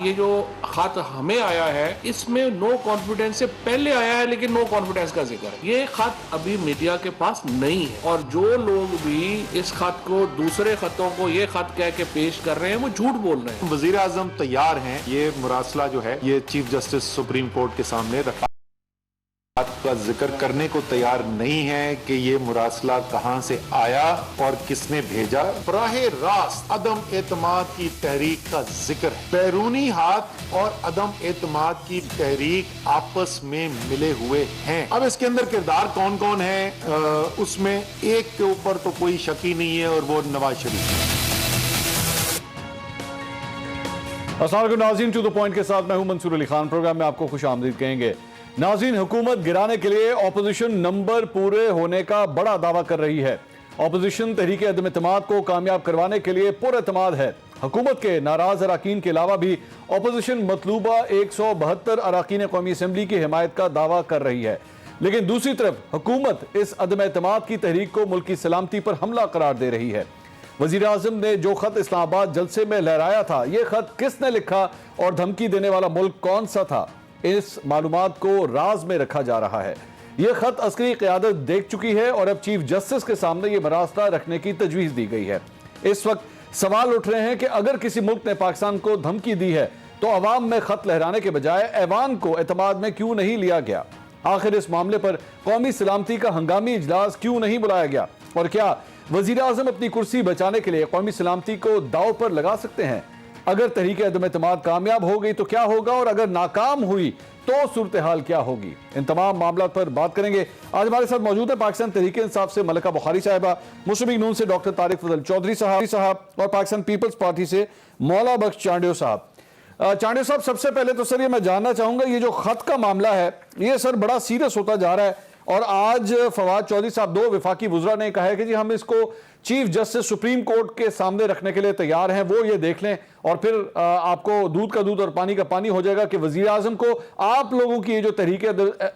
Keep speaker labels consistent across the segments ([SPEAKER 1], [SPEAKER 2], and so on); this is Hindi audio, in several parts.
[SPEAKER 1] ये जो खत हमें आया है इसमें नो कॉन्फिडेंस से पहले आया है, लेकिन नो कॉन्फिडेंस का जिक्र है। ये खत अभी मीडिया के पास नहीं है और जो लोग भी इस खत को दूसरे खतों को ये खत कह के पेश कर रहे हैं वो झूठ बोल रहे हैं।
[SPEAKER 2] वजीर आजम तैयार हैं ये मुरासला जो है ये चीफ जस्टिस सुप्रीम कोर्ट के सामने रखा का जिक्र करने को तैयार नहीं है कि ये मुरासला कहां से आया और किसने भेजा। बराहे रास्त अदम एतमाद की तहरीक का जिक्र है। बैरूनी हाथ और अदम एतमाद की तहरीक आपस में मिले हुए हैं। अब इसके अंदर किरदार कौन कौन है उसमें एक के ऊपर तो कोई शक ही नहीं है और वो नवाज शरीफ है।
[SPEAKER 3] अस्सलाम वालेकुम नाज़रीन, टू द पॉइंट के साथ मैं हूं मंसूर अली खान। प्रोग्राम में आपको खुश आमदीद कहेंगे। नाज़रीन, हुकूमत गिराने के लिए ऑपोजिशन नंबर पूरे होने का बड़ा दावा कर रही है। ऑपोजिशन तहरीक अदम एतमाद को कामयाब करवाने के लिए पुरएतमाद है। हुकूमत के नाराज अराकीन के अलावा भी ऑपोजिशन मतलूबा 172 अराकीन कौमी असम्बली की हिमायत का दावा कर रही है, लेकिन दूसरी तरफ हुकूमत इस अदम एतमाद की तहरीक को मुल्क की सलामती पर हमला करार दे रही है। वजीर आजम ने जो खत इस्लामाबाद जलसे में लहराया था, यह खत किसने लिखा और धमकी देने वाला मुल्क कौन सा था, इस मालूमात को राज में रखा जा रहा है। यह खत अस्करी क़यादत देख चुकी है और अब चीफ जस्टिस के सामने यह मरासला रखने की तजवीज़ दी गई है। इस वक्त सवाल उठ रहे हैं कि अगर किसी मुल्क ने पाकिस्तान को धमकी दी है तो अवाम में खत लहराने के बजाय ऐवान को एतमाद में क्यों नहीं लिया गया? आखिर इस मामले पर कौमी सलामती का हंगामी इजलास क्यों नहीं बुलाया गया? और क्या वजीर आजम अपनी कुर्सी बचाने के लिए कौमी सलामती को दाव पर लगा सकते हैं? अगर तहरीक अदम एतमाद कामयाब हो गई तो क्या होगा और अगर नाकाम हुई तो सूरत हाल क्या होगी? इन तमाम मामलों पर बात करेंगे। आज हमारे साथ मौजूद है पाकिस्तान तहरीक इंसाफ से मलिका बुखारी साहिबा, मुस्लिम लीग नून से डॉक्टर तारिक फजल चौधरी साहब और पाकिस्तान पीपल्स पार्टी से मौला बख्श चांडियो साहब। चांडियो साहब, सबसे पहले तो सर ये मैं जानना चाहूंगा, ये जो खत का मामला है ये सर बड़ा सीरियस होता जा रहा है और आज फवाद चौधरी साहब, दो वफाकी वुज़रा ने कहा है कि जी हम इसको चीफ जस्टिस सुप्रीम कोर्ट के सामने रखने के लिए तैयार हैं, वो ये देख लें और फिर आपको दूध का दूध और पानी का पानी हो जाएगा कि वजीर आजम को आप लोगों की ये जो तहरीक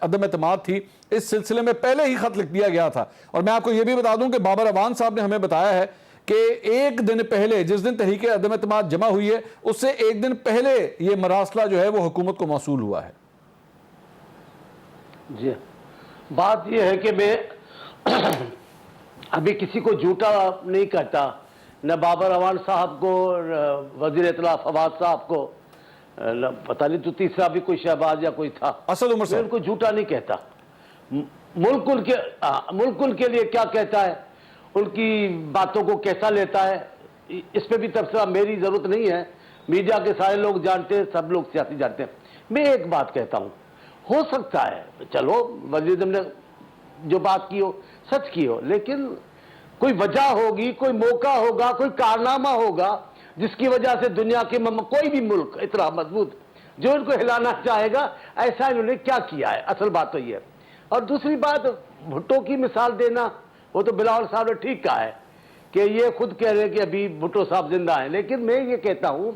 [SPEAKER 3] अदम एतमाद थी इस सिलसिले में पहले ही खत लिख दिया गया था। और मैं आपको ये भी बता दूं कि बाबर अवान साहब ने हमें बताया है कि एक दिन पहले, जिस दिन तहरीक अदम एतमाद जमा हुई है उससे एक दिन पहले ये मरासला जो है वो हुकूमत को मौसूल हुआ है।
[SPEAKER 4] जी, बात यह है कि मैं अभी किसी को झूठा नहीं कहता, न बाबर अवान साहब को, वजीर इत्तला फवाद साहब को, पता नहीं तो तीसरा भी कोई शहबाज या कोई था,
[SPEAKER 3] असद उमर साहब,
[SPEAKER 4] उनको झूठा नहीं कहता। मुल्क उनके लिए क्या कहता है, उनकी बातों को कैसा लेता है, इस पर भी तबसरा मेरी जरूरत नहीं है। मीडिया के सारे लोग जानते हैं, सब लोग सियासी जानते हैं। मैं एक बात कहता हूँ, हो सकता है चलो वजीर आज़म ने जो बात की हो सच की हो, लेकिन कोई वजह होगी, कोई मौका होगा, कोई कारनामा होगा जिसकी वजह से दुनिया के कोई भी मुल्क इतना मजबूत जो इनको हिलाना चाहेगा, ऐसा इन्होंने क्या किया है। असल बात तो ये है। और दूसरी बात, भुट्टो की मिसाल देना, वो तो बिलावल साहब ने ठीक कहा है कि ये खुद कह रहे हैं कि अभी भुट्टो साहब जिंदा हैं, लेकिन मैं ये कहता हूं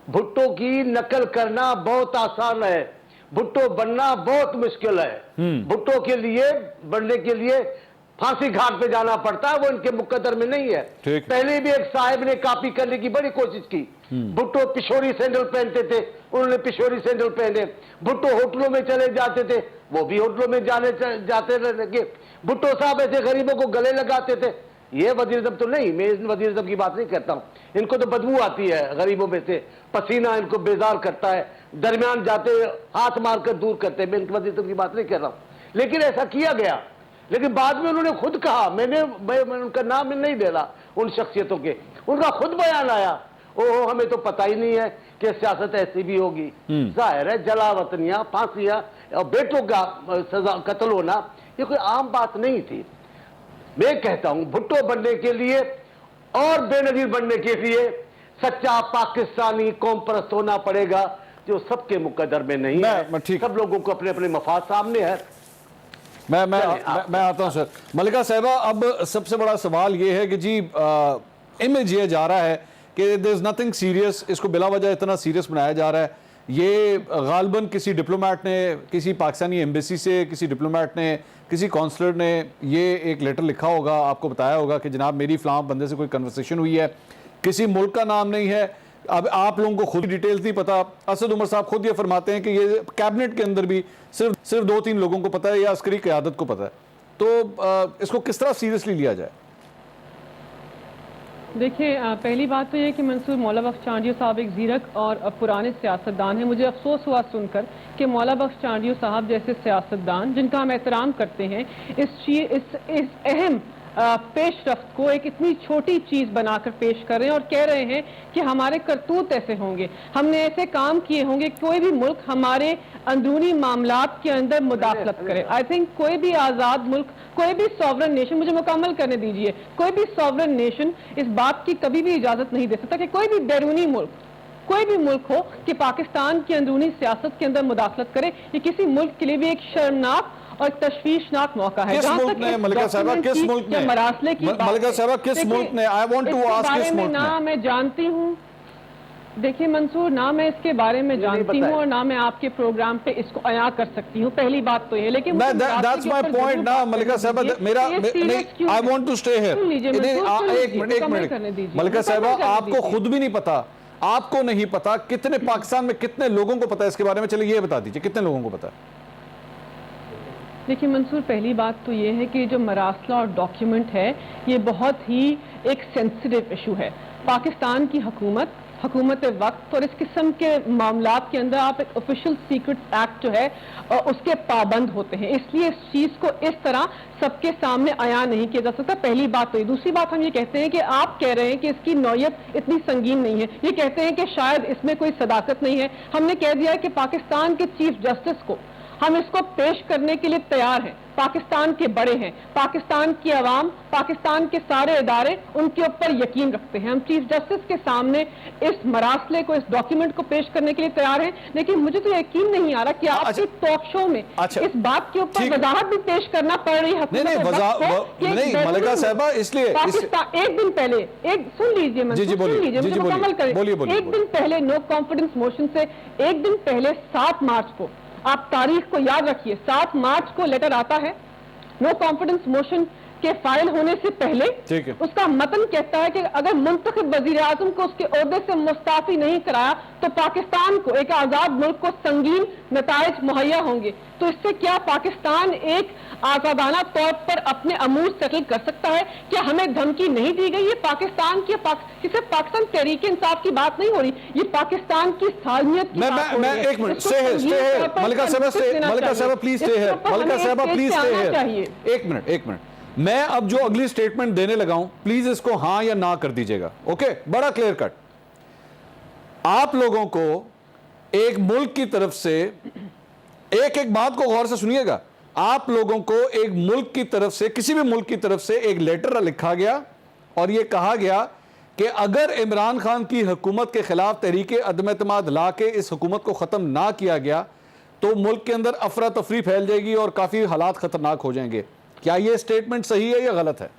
[SPEAKER 4] भुट्टो की नकल करना बहुत आसान है, भुट्टो बनना बहुत मुश्किल है। भुट्टो के लिए बनने के लिए फांसी घाट पे जाना पड़ता है, वो इनके मुकद्दर में नहीं है। पहले भी एक साहब ने कॉपी करने की बड़ी कोशिश की। भुट्टो पिशोरी सैंडल पहनते थे, उन्होंने पिशोरी सैंडल पहने। भुट्टो होटलों में चले जाते थे, वो भी होटलों में जाते लगे। भुट्टो साहब ऐसे गरीबों को गले लगाते थे। ये वजीर आज़म तो नहीं, मैं इस वजीर आज़म की बात नहीं करता हूँ, इनको तो बदबू आती है गरीबों में से, पसीना इनको बेजार करता है, दरमियान जाते हाथ मारकर दूर करते हैं। मैं इनके वजीर आज़म की बात नहीं कर रहा हूँ, लेकिन ऐसा किया गया। लेकिन बाद में उन्होंने खुद कहा, मैं उनका नाम नहीं दे रहा उन शख्सियतों के, उनका खुद बयान आया, ओहो हमें तो पता ही नहीं है कि सियासत ऐसी भी होगी। जाहिर है जलावतनियां, फांसियां और बेटों का सजा, कत्ल होना, ये कोई आम बात नहीं थी। मैं कहता हूं भुट्टो बनने के लिए और बेनजीर बनने के लिए सच्चा पाकिस्तानी कौम परस्त होना पड़ेगा, जो सबके मुकद्दर में नहीं है। सब लोगों को अपने अपने मफाद सामने है।
[SPEAKER 3] मैं आता हूं सर। मलिका साहिबा, अब सबसे बड़ा सवाल ये है कि जी इमेज ये जा रहा है कि देयर इज नथिंग सीरियस, इसको बिला वजह इतना सीरियस बनाया जा रहा है। ये गालबन किसी डिप्लोमेट ने, किसी पाकिस्तानी एम्बेसी से किसी डिप्लोमेट ने, किसी कौंसलर ने ये एक लेटर लिखा होगा, आपको बताया होगा कि जनाब मेरी फलां बंदे से कोई कन्वर्सेशन हुई है, किसी मुल्क का नाम नहीं है, अब आप लोगों को खुद डिटेल्स नहीं पता। असद उमर साहब खुद ये फरमाते हैं कि ये कैबिनेट के अंदर भी सिर्फ 2-3 लोगों को पता है या अस्करी क़यादत को पता है। तो इसको किस तरह सीरियसली लिया जाए?
[SPEAKER 5] देखिए, पहली बात तो ये कि मंसूर मौला बख्श चांडियो साहब एक जीरक और पुराने सियासतदान हैं। मुझे अफसोस हुआ सुनकर कि मौला बख्श चांडियो साहब जैसे सियासतदान जिनका हम एहतराम करते हैं, इस अहम पेशरफ्त को एक इतनी छोटी चीज बनाकर पेश कर रहे हैं और कह रहे हैं कि हमारे करतूत ऐसे होंगे, हमने ऐसे काम किए होंगे। कोई भी मुल्क हमारे अंदरूनी मामलात के अंदर मुदाखलत करे। आई थिंक कोई भी आज़ाद मुल्क, कोई भी सॉवरन नेशन, मुझे मुकम्मल करने दीजिए, कोई भी सॉवरन नेशन इस बात की कभी भी इजाजत नहीं दे सकता कि कोई भी बैरूनी मुल्क, कोई भी मुल्क हो कि पाकिस्तान की अंदरूनी सियासत के अंदर मुदाखलत करे। ये किसी मुल्क के लिए भी एक शर्मनाक और तशवीशनाक मौका है।
[SPEAKER 3] किस मुल्क ने मलिका साहबा, किस मुल्क ने
[SPEAKER 5] मरासले की
[SPEAKER 3] मलिका साहबा, किस मुल्क ने? आई वांट टू आस्क किस मुल्क ने?
[SPEAKER 5] ना मैं जानती हूँ, देखिए मंसूर, ना मैं इसके बारे में जानती हूँ और ना मैं आपके प्रोग्राम पे इसको अया कर सकती हूँ। पहली बात तो ये, लेकिन
[SPEAKER 3] दैट्स माय पॉइंट ना मलिका साहबा, मेरा नहीं, I want to stay here. एक मिनट मलिका साहबा, आपको खुद भी नहीं पता, आपको नहीं पता कितने पाकिस्तान में कितने लोगों को पता है इसके बारे में? चलिए ये बता दीजिए कितने लोगों को पता है?
[SPEAKER 5] देखिए मंसूर, पहली बात तो ये है कि जो मरासला और डॉक्यूमेंट है ये बहुत ही एक सेंसिटिव इशू है। पाकिस्तान की हुकूमत वक्त और इस किस्म के मामलात के अंदर आप एक ऑफिशियल सीक्रेट एक्ट जो है उसके पाबंद होते हैं, इसलिए इस चीज को इस तरह सबके सामने आया नहीं किया जा सकता। पहली बात तो ये। दूसरी बात, हम ये कहते हैं कि आप कह रहे हैं कि इसकी नौयत इतनी संगीन नहीं है, ये कहते हैं कि शायद इसमें कोई सदाकत नहीं है। हमने कह दिया है कि पाकिस्तान के चीफ जस्टिस को हम इसको पेश करने के लिए तैयार हैं। पाकिस्तान के बड़े हैं, पाकिस्तान की आवाम, पाकिस्तान के सारे इदारे उनके ऊपर यकीन रखते हैं। हम चीफ जस्टिस के सामने इस मरासले को, इस डॉक्यूमेंट को पेश करने के लिए तैयार हैं। लेकिन मुझे तो यकीन नहीं आ रहा कि आपकी टॉक शो में इस बात के ऊपर वजाहत भी पेश करना पड़ रही है।
[SPEAKER 3] नहीं मलिका साहबा, इसलिए
[SPEAKER 5] पाकिस्तान एक दिन पहले, सुन लीजिए, मुकम्मल करें। एक दिन पहले नो कॉन्फिडेंस मोशन से एक दिन पहले 7 मार्च को, आप तारीख को याद रखिए, 7 मार्च को लेटर आता है नो कॉन्फिडेंस मोशन के फाइल होने से पहले। उसका मतन कहता है कि अगर मुंतखब वजीर आजम को उसके ओहदे से मुस्ताफी नहीं कराया तो पाकिस्तान को, एक आजाद मुल्क को, संगीन नताइज मुहैया होंगे। तो इससे क्या पाकिस्तान एक आजादाना तौर पर अपने अमूर सेटल कर सकता है? क्या हमें धमकी नहीं दी गई? ये पाकिस्तान की सिर्फ पाकिस्तान तहरीक इंसाफ की बात नहीं हो रही, ये पाकिस्तान की सालमियत की बात हो रही है।
[SPEAKER 3] एक मिनट, मलिका साहबा प्लीज स्टे हियर, मलिका साहबा प्लीज स्टे हियर। एक मिनट, मैं अब जो अगली स्टेटमेंट देने लगा हूं, प्लीज इसको हां या ना कर दीजिएगा। ओके, बड़ा क्लियर कट। आप लोगों को एक मुल्क की तरफ से, एक बात को गौर से सुनिएगा, आप लोगों को एक मुल्क की तरफ से, किसी भी मुल्क की तरफ से एक लेटर लिखा गया और यह कहा गया कि अगर इमरान खान की हुकूमत के खिलाफ तहरीक अदम एतमाद ला के इस हुकूमत को खत्म ना किया गया तो मुल्क के अंदर अफरा तफरी फैल जाएगी और काफी हालात खतरनाक हो जाएंगे। क्या यह स्टेटमेंट सही है या गलत है?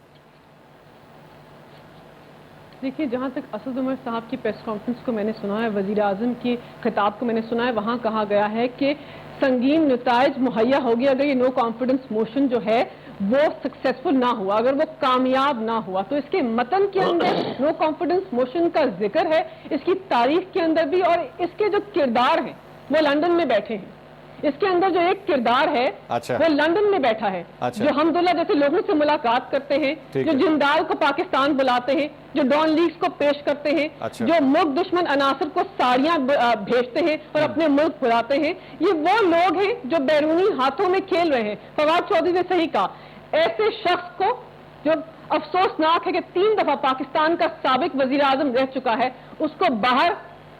[SPEAKER 5] देखिए, जहाँ तक असद उमर साहब की प्रेस कॉन्फ्रेंस को मैंने सुना है, वजीर आजम के खिताब को मैंने सुना है, वहाँ कहा गया है कि संगीन नताइज मुहैया होगी अगर ये नो कॉन्फिडेंस मोशन जो है वो सक्सेसफुल ना हुआ, अगर वो कामयाब ना हुआ। तो इसके मतन के अंदर नो कॉन्फिडेंस मोशन का जिक्र है, इसकी तारीख के अंदर भी, और इसके जो किरदार हैं वो लंदन में बैठे हैं। इसके अंदर जो एक किरदार है वो लंदन में बैठा है, जो हमदुल्ला जैसे लोगों से मुलाकात करते हैं, जो जिंदाल को पाकिस्तान बुलाते हैं, जो डॉन लीग्स को पेश करते हैं, जो मुल्क दुश्मन अनासर को साड़ियां भेजते हैं और अपने मुल्क बुलाते हैं, ये वो लोग हैं जो बैरूनी हाथों में खेल रहे हैं। फवाद चौधरी ने सही कहा, ऐसे शख्स को, जो अफसोसनाक है कि 3 दफा पाकिस्तान का साबिक वजीर आजम रह चुका है, उसको बाहर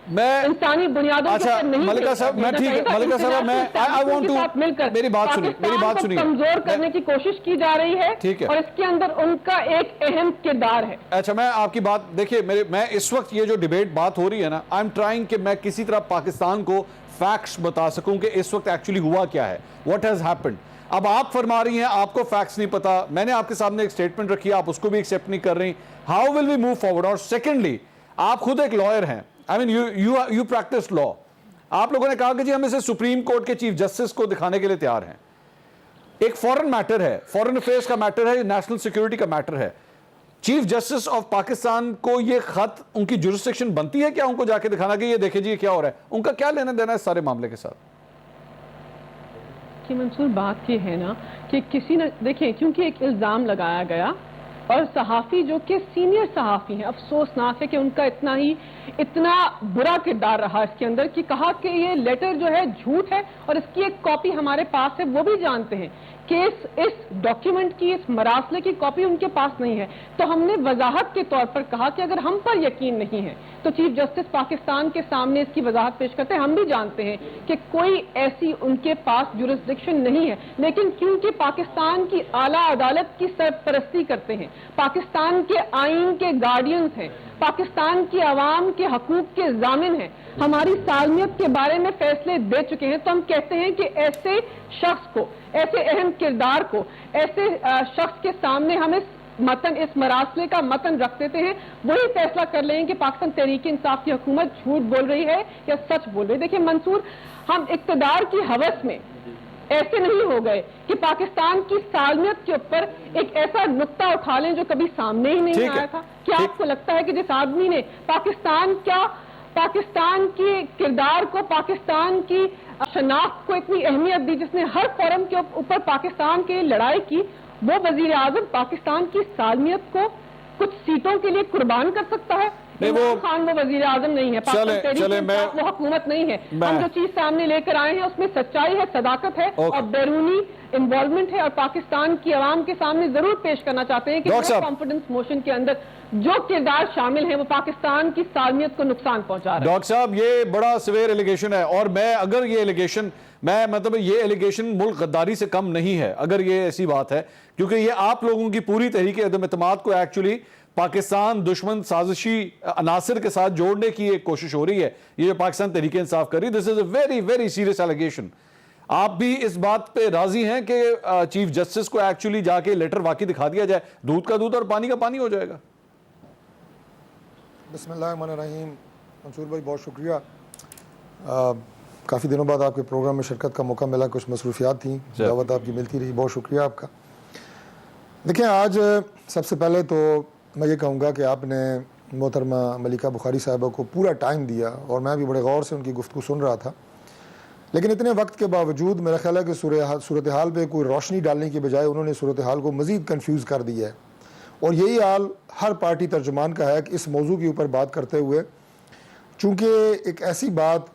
[SPEAKER 3] मैं
[SPEAKER 5] इंसानी बुनियादों
[SPEAKER 3] अच्छा, मलिका साहब मैं ठीक है, मलिका साहब मैं आई वांट टू, मेरी बात सुनिए,
[SPEAKER 5] कमजोर करने की कोशिश की जा रही है,
[SPEAKER 3] ठीक है,
[SPEAKER 5] और इसके अंदर उनका एक अहम किरदार है।
[SPEAKER 3] अच्छा, मैं आपकी बात देखिए, मैं इस वक्त ये जो डिबेट बात हो रही है ना, आई एम ट्राइंग कि मैं किसी तरह पाकिस्तान को फैक्ट्स बता सकूं कि इस वक्त एक्चुअली हुआ क्या है, व्हाट हैज हैपेंड। अब आप फरमा रही हैं आपको फैक्ट्स नहीं पता, मैंने आपके सामने एक स्टेटमेंट रखी है, आप उसको भी एक्सेप्ट नहीं कर रही, how will we move forward? और सेकेंडली, आप खुद एक लॉयर हैं, I mean you practice law. आप लोगों ने कहा कि जी हम इसे सुप्रीम कोर्ट के चीफ जस्टिस को दिखाने के लिए तैयार हैं। एक फॉरेन मैटर है, फॉरेन अफेयर्स का मैटर है, नेशनल सिक्योरिटी का मैटर है। चीफ जस्टिस ऑफ पाकिस्तान को ये खत उनकी जुरिस्डिक्शन बनती है क्या उनको जाके दिखाना कि ये देखे जी ये क्या हो रहा है? उनका क्या लेना देना है इस सारे मामले के साथ?
[SPEAKER 5] कि मंसूर, बात ये है ना कि किसी ने, देखिए, क्योंकि एक इल्ज़ाम लगाया गया और सहाफ़ी जो कि सीनियर सहाफ़ी हैं, अफसोसनाक है कि उनका इतना बुरा किरदार रहा इसके अंदर कि कहा कि ये लेटर जो है झूठ है और इसकी एक कॉपी हमारे पास है। वो भी जानते हैं कि इस डॉक्यूमेंट की, इस मरासले की कॉपी उनके पास नहीं है। तो हमने वजाहत के तौर पर कहा कि अगर हम पर यकीन नहीं है तो चीफ जस्टिस पाकिस्तान के सामने इसकी वजाहत पेश करते हैं। हम भी जानते हैं कि कोई ऐसी उनके पास जुरिस्डिक्शन नहीं है, लेकिन क्योंकि पाकिस्तान की आला अदालत की सरपरस्ती करते हैं, पाकिस्तान के आईन के गार्डियंस हैं, पाकिस्तान की आवाम के हकूक के जामिन हैं, हमारी सालमियत के बारे में फैसले दे चुके हैं, तो हम कहते हैं कि ऐसे शख्स को, ऐसे अहम किरदार को, ऐसे शख्स के सामने हम इस मरासले का मतन रख देते हैं, वही फैसला कर लेंगे कि पाकिस्तान तहरीक इंसाफ की हुकूमत झूठ बोल रही है या सच बोल रही है। देखिए मंसूर, हम इक़्तिदार की हवस में ऐसे नहीं हो गए कि पाकिस्तान की सालमियत के ऊपर एक ऐसा नुक्ता उठा लें जो कभी सामने ही नहीं आया था। क्या आपको लगता है कि जिस आदमी ने पाकिस्तान के किरदार को, पाकिस्तान की शनाख्त को इतनी अहमियत दी, जिसने हर फोरम के ऊपर पाकिस्तान के लड़ाई की, वो वजीर आजम पाकिस्तान की सालमियत को कुछ सीटों के लिए कुर्बान कर सकता है? इमरान खान वो वजीर आजम नहीं है, वो हुकूमत नहीं है। हम जो चीज सामने लेकर आए हैं उसमें सच्चाई है, सदाकत है और बैरूनी इन्वॉल्वमेंट है, और पाकिस्तान की आवाम के सामने जरूर पेश करना चाहते हैं कि कॉन्फिडेंस मोशन के अंदर जो किरदार शामिल है वो पाकिस्तान की सालमियत को नुकसान पहुंचा रहा है।
[SPEAKER 3] डॉक्टर साहब, ये बड़ा सवेर एलिगेशन है, और ये एलिगेशन मुल्क गद्दारी से कम नहीं है अगर ये ऐसी बात है, क्योंकि ये आप लोगों की पूरी तहरीक अदम एतमाद को एक्चुअली पाकिस्तान दुश्मन साजिशी अनासर के साथ जोड़ने की एक कोशिश हो रही है। ये जो पाकिस्तान तहरीक इंसाफ कर रही है, this is a very very serious allegation. आप भी इस बात पे राजी हैं कि चीफ जस्टिस को एक्चुअली जाके लेटर वाकई दिखा दिया जाए, दूध का दूध और पानी का पानी हो जाएगा?
[SPEAKER 6] बिस्मिल्लाहिर्रहमानिर्रहीम। मंसूर भाई, बहुत शुक्रिया। काफ़ी दिनों बाद आपके प्रोग्राम में शिरकत का मौका मिला, कुछ मसरूफियात थी, दावत आपकी मिलती रही, बहुत शुक्रिया आपका। देखिए, आज सबसे पहले तो मैं ये कहूँगा कि आपने मोहतरमा मलिका बुखारी साहिबा को पूरा टाइम दिया, और मैं भी बड़े गौर से उनकी गुफ्तगू सुन रहा था, लेकिन इतने वक्त के बावजूद मेरा ख्याल है कि सूरत हाल पर कोई रोशनी डालने की बजाय उन्होंने सूरत हाल को मज़ीद कन्फ्यूज़ कर दिया है। और यही हाल हर पार्टी तर्जुमान का है कि इस मौजू के ऊपर बात करते हुए, चूँकि एक ऐसी बात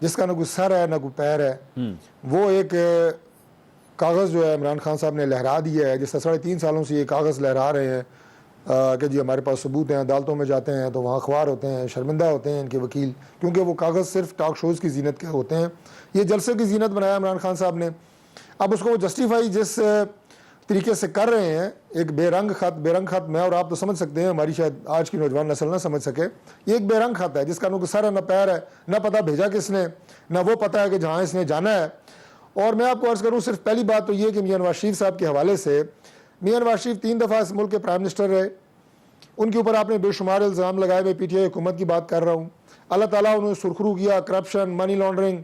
[SPEAKER 6] जिसका ना कोई सर है ना कोई पैर है, वो एक कागज़ जो है इमरान खान साहब ने लहरा दिया है, जिस 3.5 सालों से ये कागज़ लहरा रहे हैं कि जी हमारे पास सबूत हैं। अदालतों में जाते हैं तो वहाँ अखबार होते हैं, शर्मिंदा होते हैं इनके वकील, क्योंकि वो कागज़ सिर्फ टॉक शोज़ की जीनत के होते हैं। ये जलसे की जीनत बनाया इमरान खान साहब ने। अब उसको वो जस्टिफाई जिस तरीके से कर रहे हैं, एक बेरंग खत मैं और आप तो समझ सकते हैं, हमारी शायद आज की नौजवान नस्ल ना समझ सके। ये एक बेरंग खत है जिसका ना सर है ना पैर है, ना पता भेजा किसने, ना वो पता है कि जहाँ इसने जाना है। और मैं आपको अर्ज़ करूँ, सिर्फ पहली बात तो ये कि मियां नवाज शरीफ साहब के हवाले से, मियां नवाज शरीफ 3 दफ़ा इस मुल्क के प्राइम मिनिस्टर रहे, उनके ऊपर आपने बेशुमार इल्ज़ाम लगाए। मैं PTI हुकूमत की बात कर रहा हूँ। अल्लाह ताला उन्होंने सुरखरू किया, करप्शन, मनी लॉन्ड्रिंग,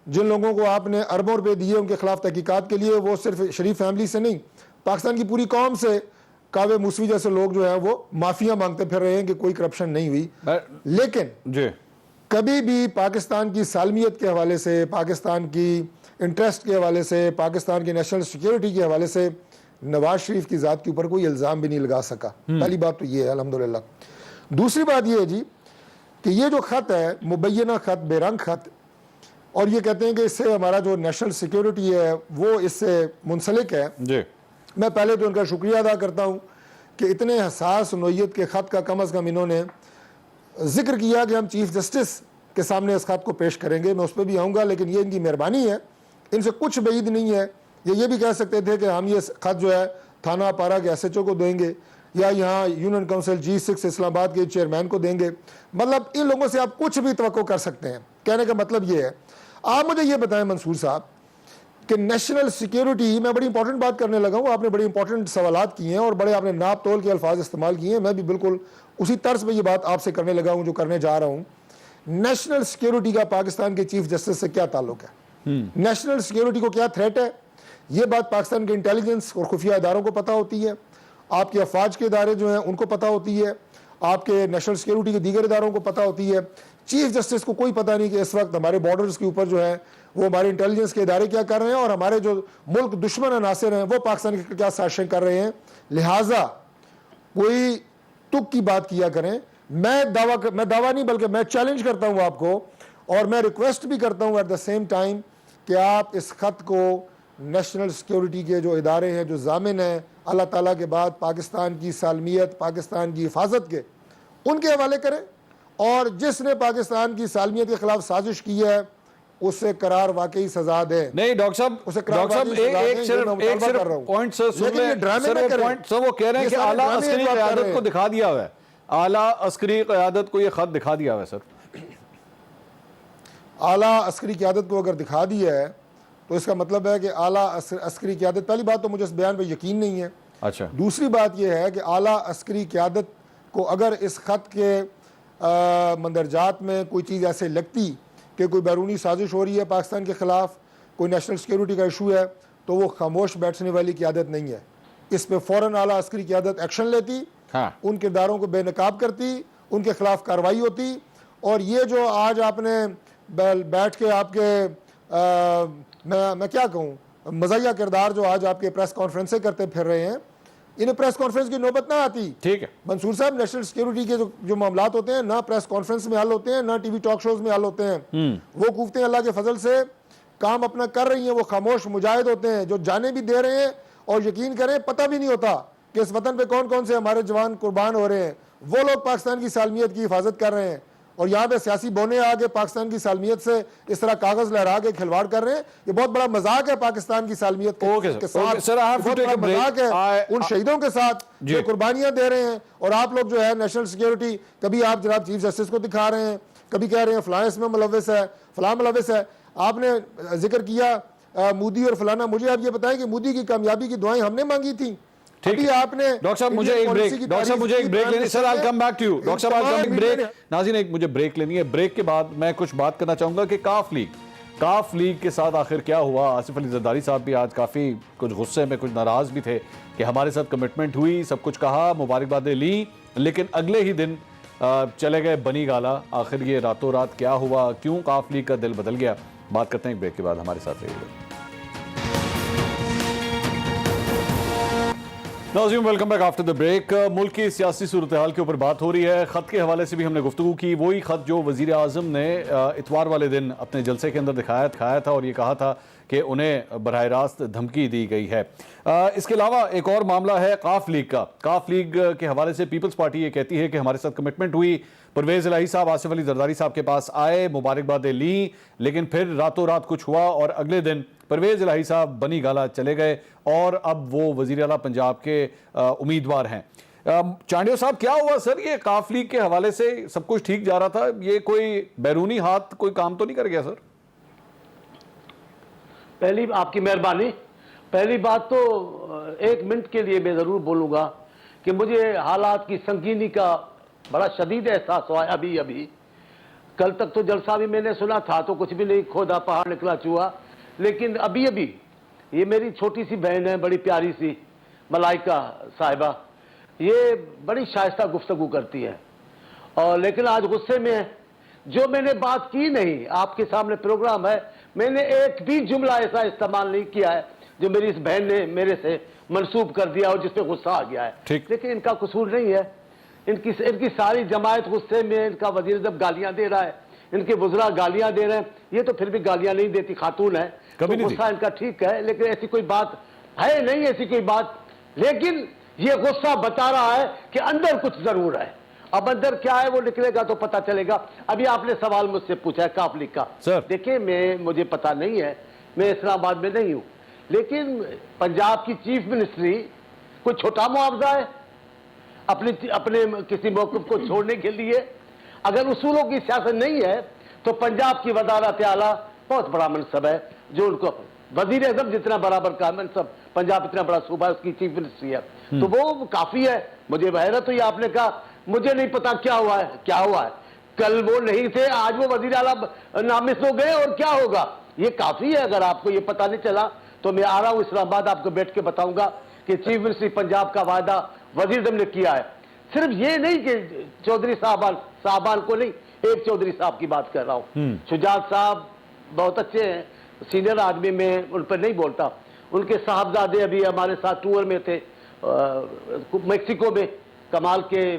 [SPEAKER 6] जिन लोगों को आपने अरबों रुपये दिए उनके खिलाफ तहकीकात के लिए, वो सिर्फ शरीफ फैमिली से नहीं, पाकिस्तान की पूरी कौम से कावे मूसवी जैसे लोग जो हैं वो माफिया मांगते फिर रहे हैं कि कोई करप्शन नहीं हुई। लेकिन जी कभी भी पाकिस्तान की सालमियत के हवाले से, पाकिस्तान की इंटरेस्ट के हवाले से, पाकिस्तान की नेशनल सिक्योरिटी के हवाले से नवाज शरीफ की ज़ात के ऊपर कोई इल्ज़ाम भी नहीं लगा सका। पहली बात तो ये है, अल्हम्दुलिल्लाह। दूसरी बात ये है जी कि ये जो ख़त है, मुबैना ख़त, बेरंग ख़त, और ये कहते हैं कि इससे हमारा जो नेशनल सिक्योरिटी है वो इससे मुंसलिक है जी। मैं पहले तो उनका शुक्रिया अदा करता हूँ कि इतने हसास नोयत के ख़त का कम अज़ कम इन्होंने जिक्र किया कि हम चीफ जस्टिस के सामने इस ख़त को पेश करेंगे। मैं उस पर भी आऊँगा, लेकिन ये इनकी मेहरबानी है, इनसे कुछ बईद नहीं है। ये भी कह सकते थे कि हम ये ख़त जो है थाना पारा के SHO को देंगे, या यहाँ यूनियन काउंसिल G6 इस्लामाबाद के चेयरमैन को देंगे। मतलब इन लोगों से आप कुछ भी तवक्को कर सकते हैं। कहने का मतलब ये है, आप मुझे ये बताएं मंसूर साहब कि नेशनल सिक्योरिटी, मैं बड़ी इंपॉर्टेंट बात करने लगा हूँ, आपने बड़े इंपॉर्टेंट सवालात किए हैं और बड़े आपने नाप तोल के अल्फाज इस्तेमाल किए हैं। मैं भी बिल्कुल उसी तर्ज पर ये बात आपसे करने लगा हूँ जो करने जा रहा हूँ। नेशनल सिक्योरिटी का पाकिस्तान के चीफ जस्टिस से क्या ताल्लुक है? नेशनल सिक्योरिटी को क्या थ्रेट है? ये बात पाकिस्तान के इंटेलिजेंस और खुफिया इदारों को पता होती है। आपके अफवाज के इदारे जो हैं उनको पता होती है, आपके नेशनल सिक्योरिटी के दीगर इदारों को पता होती है। चीफ जस्टिस को कोई पता नहीं कि इस वक्त हमारे बॉर्डर्स के ऊपर जो है वो हमारे इंटेलिजेंस के इदारे क्या कर रहे हैं और हमारे जो मुल्क दुश्मन अनासिर हैं वो पाकिस्तान की क्या साजिशें कर रहे हैं। लिहाजा कोई तुक की बात किया करें। मैं दावा नहीं बल्कि मैं चैलेंज करता हूं आपको, और मैं रिक्वेस्ट भी करता हूं एट द सेम टाइम कि आप इस खत को नेशनल सिक्योरिटी के जो इदारे हैं, जो जामिन हैं अल्लाह ताला के बाद पाकिस्तान की सालमियत, पाकिस्तान की हिफाजत के, उनके हवाले करें, और जिसने पाकिस्तान की सालमियत के खिलाफ साजिश की है उससे करार वाकई सजा दे।
[SPEAKER 3] नहीं डॉक्टर साहब,
[SPEAKER 6] उसे
[SPEAKER 3] एक सिर्फ पॉइंट सर सुन ले सर, वो कह रहे हैं कि आला अस्करी क़यादत को दिखा दिया हुआ है, आला अस्करी क़यादत को ये खत दिखा दिया हुआ है सर।
[SPEAKER 6] आला अस्करी क़यादत को अगर दिखा दिया है तो इसका मतलब है कि आला अस्करी क़यादत, पहली बात तो मुझे इस बयान पर यकीन नहीं है।
[SPEAKER 3] अच्छा,
[SPEAKER 6] दूसरी बात यह है कि आला अस्करी क़यादत को अगर इस खत के मंदरजात में कोई चीज़ ऐसे लगती कि कोई बैरूनी साजिश हो रही है पाकिस्तान के ख़िलाफ़, कोई नेशनल सिक्योरिटी का इशू है, तो वो खामोश बैठने वाली क़यादत नहीं है। इस पर फ़ौरन आला अस्करी क़यादत एक्शन लेती,
[SPEAKER 3] हाँ,
[SPEAKER 6] उन किरदारों को बेनकाब करती, उनके खिलाफ कार्रवाई होती। और ये जो आज आपने बैठ के आपके मैं क्या कहूँ, मज़ाहिया किरदार जो आज आपके प्रेस कॉन्फ्रेंसें करते फिर रहे हैं, इन्हें प्रेस कॉन्फ्रेंस की नौबत ना आती।
[SPEAKER 3] ठीक है
[SPEAKER 6] मंसूर साहब, नेशनल सिक्योरिटी के जो मामलात होते हैं ना प्रेस कॉन्फ्रेंस में हल होते हैं, ना टीवी टॉक शोज में हल होते हैं। वो कुफ्ते अल्लाह के फजल से काम अपना कर रही हैं, वो खामोश मुजाहिद होते हैं जो जाने भी दे रहे हैं, और यकीन करें पता भी नहीं होता कि इस वतन पे कौन कौन से हमारे जवान कुर्बान हो रहे हैं। वो लोग पाकिस्तान की सालमियत की हिफाजत कर रहे हैं, और यहाँ पे सियासी बोने आगे पाकिस्तान की सालमियत से इस तरह कागज लहरा के खिलवाड़ कर रहे हैं। ये बहुत बड़ा मजाक है पाकिस्तान की सालमियत के साथ, बहुत बड़ा मजाक है उन शहीदों के साथ जो कुर्बानियां दे रहे हैं। और आप लोग जो है नेशनल सिक्योरिटी, कभी आप जनाब चीफ जस्टिस को दिखा रहे हैं, कभी कह रहे हैं फलां इसमें मुलव्वस है, फलां मुलव्वस है। आपने जिक्र किया मोदी और फलाना, मुझे आप ये बताएं कि मोदी की कामयाबी की दुआएं हमने मांगी थी।
[SPEAKER 3] ठीक है आपने डॉक्टर साहब, मुझे एक ब्रेक, डॉक्टर साहब मुझे एक ब्रेक लेनी, sir I will come back to you doctor साहब, आई विल कम ब्रेक। नाज़रीन, एक मुझे ब्रेक लेनी है, ब्रेक के बाद मैं कुछ बात करना चाहूंगा कि काफ लीग के साथ आखिर क्या हुआ। आसिफ अली जरदारी साहब भी आज काफ़ी कुछ गुस्से में, कुछ नाराज भी थे कि हमारे साथ कमिटमेंट हुई, सब कुछ कहा, मुबारकबादें ली, लेकिन अगले ही दिन चले गए बनी गाला। आखिर ये रातों रात क्या हुआ, क्यों काफ लीग का दिल बदल गया? बात करते हैं ब्रेक के बाद, हमारे साथ रहिएगा। नाज़रीन, welcome back after the break. मुल्क की सियासी सूरत हाल के ऊपर बात हो रही है। ख़त के हवाले से भी हमने गुफ्तगू की, वही ख़त जो वज़ीर आज़म ने इतवार वाले दिन अपने जलसे के अंदर दिखाया था, और ये कहा था कि उन्हें बराह रास्त धमकी दी गई है। इसके अलावा एक और मामला है काफ लीग का। काफ लीग के हवाले से पीपल्स पार्टी ये कहती है कि हमारे साथ कमिटमेंट हुई, परवेज़ इलाही साहब आसिफ अली जरदारी साहब के पास आए, मुबारकबादें ली, लेकिन फिर रातों रात कुछ हुआ और अगले दिन परवेज़ इलाही साहब बनी गाला चले गए, और अब वो वज़ीर आला पंजाब के उम्मीदवार हैं। चांडियो साहब, क्या हुआ सर? ये काफ लीग के हवाले से सब कुछ ठीक जा रहा था, ये कोई बैरूनी हाथ कोई काम तो नहीं कर गया सर?
[SPEAKER 4] पहली आपकी मेहरबानी, पहली बात तो 1 मिनट के लिए मैं ज़रूर बोलूँगा कि मुझे हालात की संगीनी का बड़ा शदीद एहसास हुआ अभी। कल तक तो जलसा भी मैंने सुना था तो कुछ भी नहीं, खोदा पहाड़ निकला चूहा, लेकिन अभी ये मेरी छोटी सी बहन है, बड़ी प्यारी सी मलाइका साहिबा, ये बड़ी शाइस्ता गुफ्तगू करती है, और लेकिन आज गुस्से में है। जो मैंने बात की नहीं, आपके सामने प्रोग्राम है, मैंने एक भी जुमला ऐसा इस्तेमाल नहीं किया है जो मेरी इस बहन ने मेरे से मंसूब कर दिया और जिसपे गुस्सा आ गया है। लेकिन इनका कसूर नहीं है, इनकी सारी जमायत गुस्से में, इनका वजीर जब गालियां दे रहा है, इनके वज़रा गालियां दे रहे हैं, ये तो फिर भी गालियां नहीं देती, खातून है, तो गुस्सा इनका ठीक है, लेकिन ऐसी कोई बात है नहीं, ऐसी कोई बात। लेकिन ये गुस्सा बता रहा है कि अंदर कुछ जरूर है। अब अंदर क्या है वो निकलेगा तो पता चलेगा। अभी आपने सवाल मुझसे पूछा है काफ लीग का, देखिए मुझे पता नहीं है, मैं इस्लामाबाद में नहीं हूं, लेकिन पंजाब की चीफ मिनिस्ट्री कोई छोटा मुआवजा है अपने किसी मौक़िफ़ को छोड़ने के लिए? अगर उसूलों की सियासत नहीं है तो पंजाब की वज़ारत आला बहुत बड़ा मनसब है, जो उनको वज़ीर आज़म जितना बराबर का मनसब, पंजाब इतना बड़ा सूबा है, उसकी चीफ मिनिस्ट्री है, तो वो काफ़ी है। मुझे हैरत हुई, आपने कहा मुझे नहीं पता क्या हुआ है, कल वो नहीं थे, आज वो वज़ीर आला नामित हो गए, और क्या होगा, ये काफ़ी है। अगर आपको ये पता नहीं चला तो मैं आ रहा हूँ इस्लामाबाद, आपको बैठ के बताऊंगा कि चीफ मिनिस्ट्री पंजाब का वायदा वजीर ने किया है। सिर्फ ये नहीं कि चौधरी साहबान को नहीं, एक चौधरी साहब की बात कर रहा हूँ। शुजात साहब बहुत अच्छे हैं, सीनियर आदमी, में उन पर नहीं बोलता। उनके साहबजादे अभी हमारे साथ टूर में थे मेक्सिको में, कमाल के